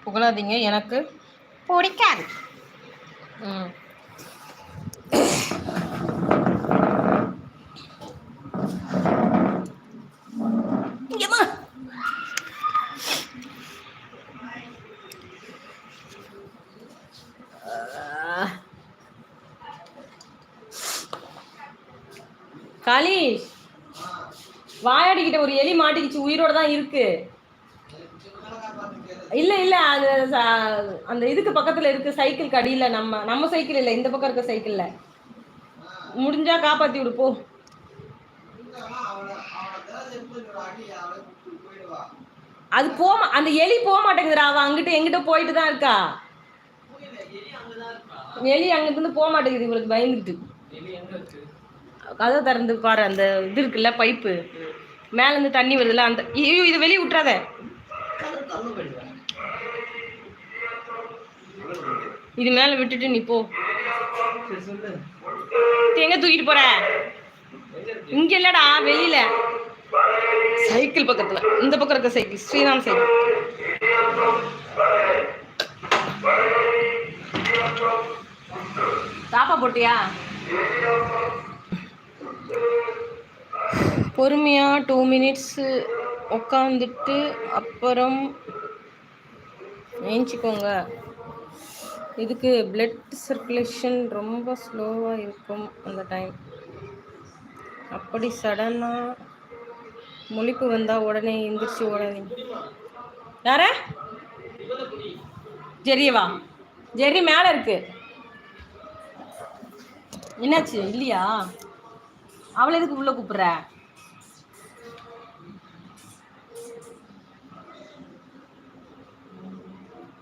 புகழாதீங்க, எனக்கு பிடிக்காது. ம் காலிஷ், வாயாடிக்கிட்ட ஒரு எலி மாட்டிக்கிச்சு, உயிரோட தான் இருக்கு. இல்ல இல்ல, அது அந்த இதுக்கு பக்கத்துல இருக்கு, சைக்கிள் கடியில. நம்ம சைக்கிள் இல்ல, இந்த பக்கம் இருக்க சைக்கிள்ல. முடிஞ்சா காப்பாத்தி விடு போ. அது அந்த எலி போக மாட்டேங்குதுடா, அவ அங்கிட்ட எங்கிட்ட போயிட்டு தான் இருக்கா. எலி அங்கிட்டு இருந்து போக மாட்டேங்குது, இவளுக்கு பயந்துட்டு. கதை திறந்து பாரு, அந்த இது இருக்குல்ல பைப்பு, மேல இருந்து தண்ணி வருதுல்ல, அந்த ஐயோ இது வெளியே விட்டுறாத. இது மேல விட்டுட்டு நீ போ. எங்க தூக்கிட்டு போற? இங்க இல்லடா, வெளியில சைக்கிள் பக்கத்துல, இந்த பக்கம் இருக்க சைக்கிள், ஸ்ரீராம் சைக்கிள். தாப்பா போட்டியா? பொறுமையா 2 minutes உட்காந்துட்டு அப்புறம் ஏஞ்சிக்கோங்க. இதுக்கு பிளட் சர்க்குலேஷன் ரொம்ப ஸ்லோவாக இருக்கும் அந்த டைம். அப்படி சடனாக முழிப்பு வந்தால் உடனே எந்திரிச்சு ஓடாதீங்க. யார? ஜெரியவா? ஜெரி மேலே இருக்கு. என்னாச்சு? இல்லையா? அவளை எதுக்கு உள்ள கூப்பிடுற?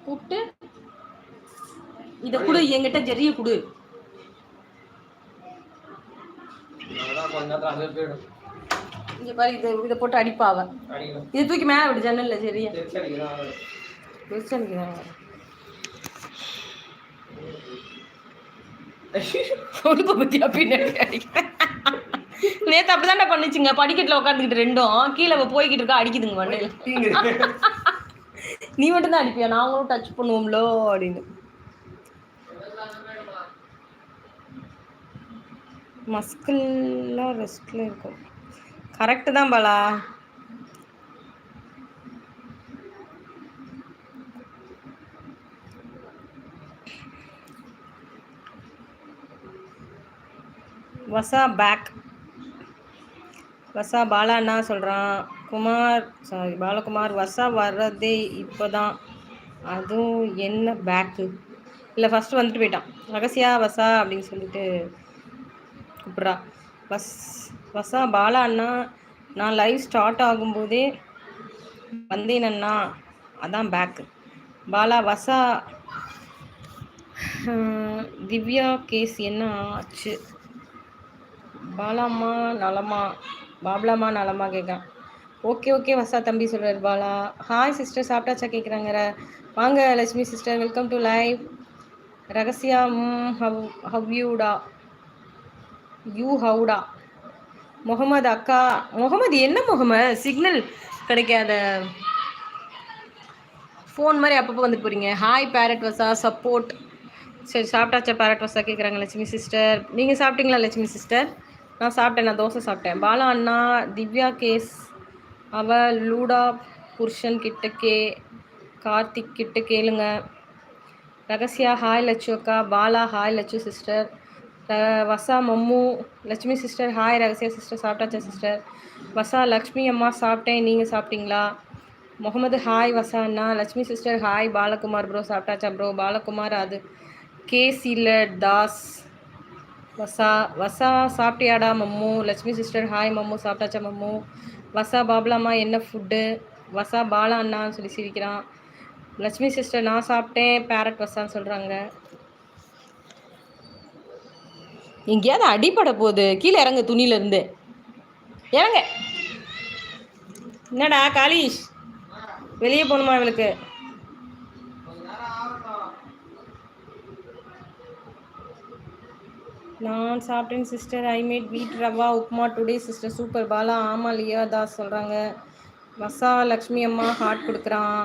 கூப்பிட்டு இதை கொடு, என்கிட்ட ஜெரிய கொடு. இங்க பாரு, இதை போட்டு அடிப்பாவ. இதை தூக்கி மேல விடு, ஜன்னல்ல. ஜெரிய பொழுது பத்தியா பின்னாடி அடிக்கிறேன். நேத்து அப்படிதான்டா பண்ணிச்சுங்க, படிக்கட்டுல உட்காந்துக்கிட்டு ரெண்டும் கீழே போய்கிட்டு இருக்கா, அடிக்குதுங்க மண்டையில. நீ மட்டும் தான் அடிப்பியா? நாங்களும் டச் பண்ணுவோம்லோ அப்படின்னு. மஸ்கெல்லாம் ரெஸ்ட்ல இருக்கும். கரெக்டு தான் பாலா. வசா பேக். வசா பாலா என்ன சொல்கிறான்? குமார், சாரி பாலகுமார், வசா வர்றதே இப்போ தான், அதுவும் என்ன பேக்கு? இல்லை ஃபஸ்ட்டு வந்துட்டு போயிட்டான். ரகசியா வசா அப்படின்னு சொல்லிட்டு கூப்பிட்றா. வசா பாலா அண்ணா, நான் லைவ் ஸ்டார்ட் ஆகும்போதே வந்தேனண்ணா, அதான் பேக்கு. பாலா வசா திவ்யா கேஸ் என்ன ஆச்சு? பாலாம்மா நலமா? பாப்லாமா நலமா கேட்குறான். ஓகே ஓகே வசா தம்பி சொல்கிறார் பாலா. ஹாய் சிஸ்டர், சாப்பிட்டாச்சா கேட்குறாங்க. வாங்க Lakshmi sister, welcome to live. Ragasiya ஹவ்யூடா ஹவுடா. முகமது அக்கா. முகமது என்ன முகமது? சிக்னல் கிடைக்காத ஃபோன் மாதிரி அப்பப்போ வந்துட்டு போகிறீங்க. ஹாய் பேரட் வசா சப்போர்ட். சரி சாப்பிட்டாச்சா பேரட் வசா கேட்குறாங்க லட்சுமி சிஸ்டர். நீங்கள் சாப்பிட்டீங்களா லட்சுமி சிஸ்டர்? நான் சாப்பிட்டேன், நான் தோசை சாப்பிட்டேன். பாலா அண்ணா திவ்யா கேஸ் அவ லூடா புருஷன் கிட்ட கார்த்திக் கிட்ட கேளுங்க. ரகசியா ஹாய் லட்சு அக்கா. Bala hi Lakshu sister. வசா Mammu. Lakshmi sister hi. Ragasiya sister சாப்பிட்டாச்சா சிஸ்டர்? வசா லக்ஷ்மி அம்மா சாப்பிட்டேன், நீங்கள் சாப்பிட்டீங்களா? முகமது ஹாய் வசா அண்ணா. Lakshmi sister hi. Balakumar bro சாப்பிட்டாச்சா ப்ரோ? பாலகுமார் அது கேஸ் இல்லை தாஸ். வசா சாப்பிட்டியாடா மம்மு. லட்சுமி சிஸ்டர் ஹாய் மம்மு சாப்பிட்டாச்சா மம்மு? வசா பாப்லாமா என்ன ஃபுட்டு? வசா பாலா அண்ணான்னு சொல்லி சிரிக்கிறான். லட்சுமி சிஸ்டர் நான் சாப்பிட்டேன், பேரட் வசான்னு சொல்கிறாங்க. எங்கேயாவது அடிப்பட போகுது, கீழே இறங்க, துணியிலேருந்து இறங்க. என்னடா காலிஷ், வெளியே போகணுமா இவளுக்கு? நான் சாப்பிட்டேன் சிஸ்டர், ஐ மேட் வீட் rava upma today sister. Super Bala. ஆமாம் லியா தாஸ் சொல்கிறாங்க. வசா லக்ஷ்மி அம்மா ஹார்ட் கொடுக்குறான்.